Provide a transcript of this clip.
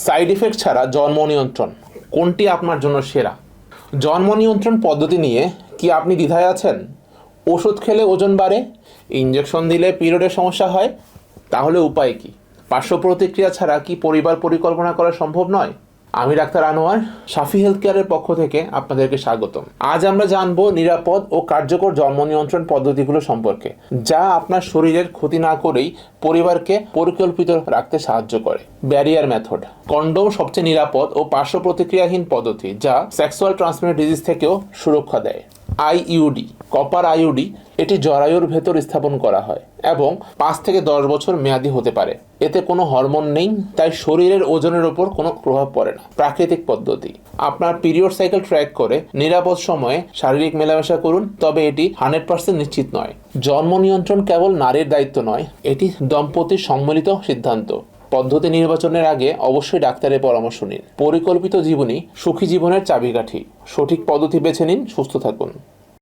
Side effect ছাড়া জন্ম নিয়ন্ত্রণ কোনটি আপনার জন্য সেরা? জন্ম নিয়ন্ত্রণ পদ্ধতি নিয়ে কি আপনি দ্বিধায় আছেন? ওষুধ খেলে ওজন বাড়ে, ইঞ্জেকশন দিলে পিরিয়ডের সমস্যা হয়, তাহলে উপায় কি? পার্শ্ব প্রতিক্রিয়া ছাড়া কি পরিবার পরিকল্পনা করা সম্ভব নয়? আমি ডাক্তার আনোয়ার, সাফি হেলথ কেয়ারের পক্ষ থেকে আপনাদেরকে স্বাগতম। আজ আমরা জানবো নিরাপদ ও কার্যকর জন্ম নিয়ন্ত্রণ পদ্ধতিগুলো সম্পর্কে, যা আপনার শরীরের ক্ষতি না করেই পরিবারকে পরিকল্পিত রাখতে সাহায্য করে। ব্যারিয়ার মেথড: কন্ডোম সবচেয়ে নিরাপদ ও পার্শ্ব প্রতিক্রিয়াহীন পদ্ধতি, যা সেক্সুয়াল ট্রান্সমিটেড ডিজিজ থেকেও সুরক্ষা দেয়। আইইউডি, কপার আইইউডি, এটি জরায়ুর ভেতর স্থাপন করা হয় এবং 5 থেকে 10 বছর মেয়াদি হতে পারে। এতে কোনো হরমোন নেই, তাই শরীরের ওজনের ওপর কোনো প্রভাব পড়ে না। প্রাকৃতিক পদ্ধতি: আপনার পিরিয়ড সাইকেল ট্র্যাক করে নিরাপদ সময়ে শারীরিক মেলামেশা করুন, তবে এটি 100% নিশ্চিত নয়। জন্ম নিয়ন্ত্রণ কেবল নারীর দায়িত্ব নয়, এটি দম্পতির সম্মিলিত সিদ্ধান্ত। পদ্ধতি নির্বাচনের আগে অবশ্যই ডাক্তারের পরামর্শ নিন। পরিকল্পিত জীবনই সুখী জীবনের চাবিকাঠি। সঠিক পদ্ধতি বেছে নিন, সুস্থ থাকুন।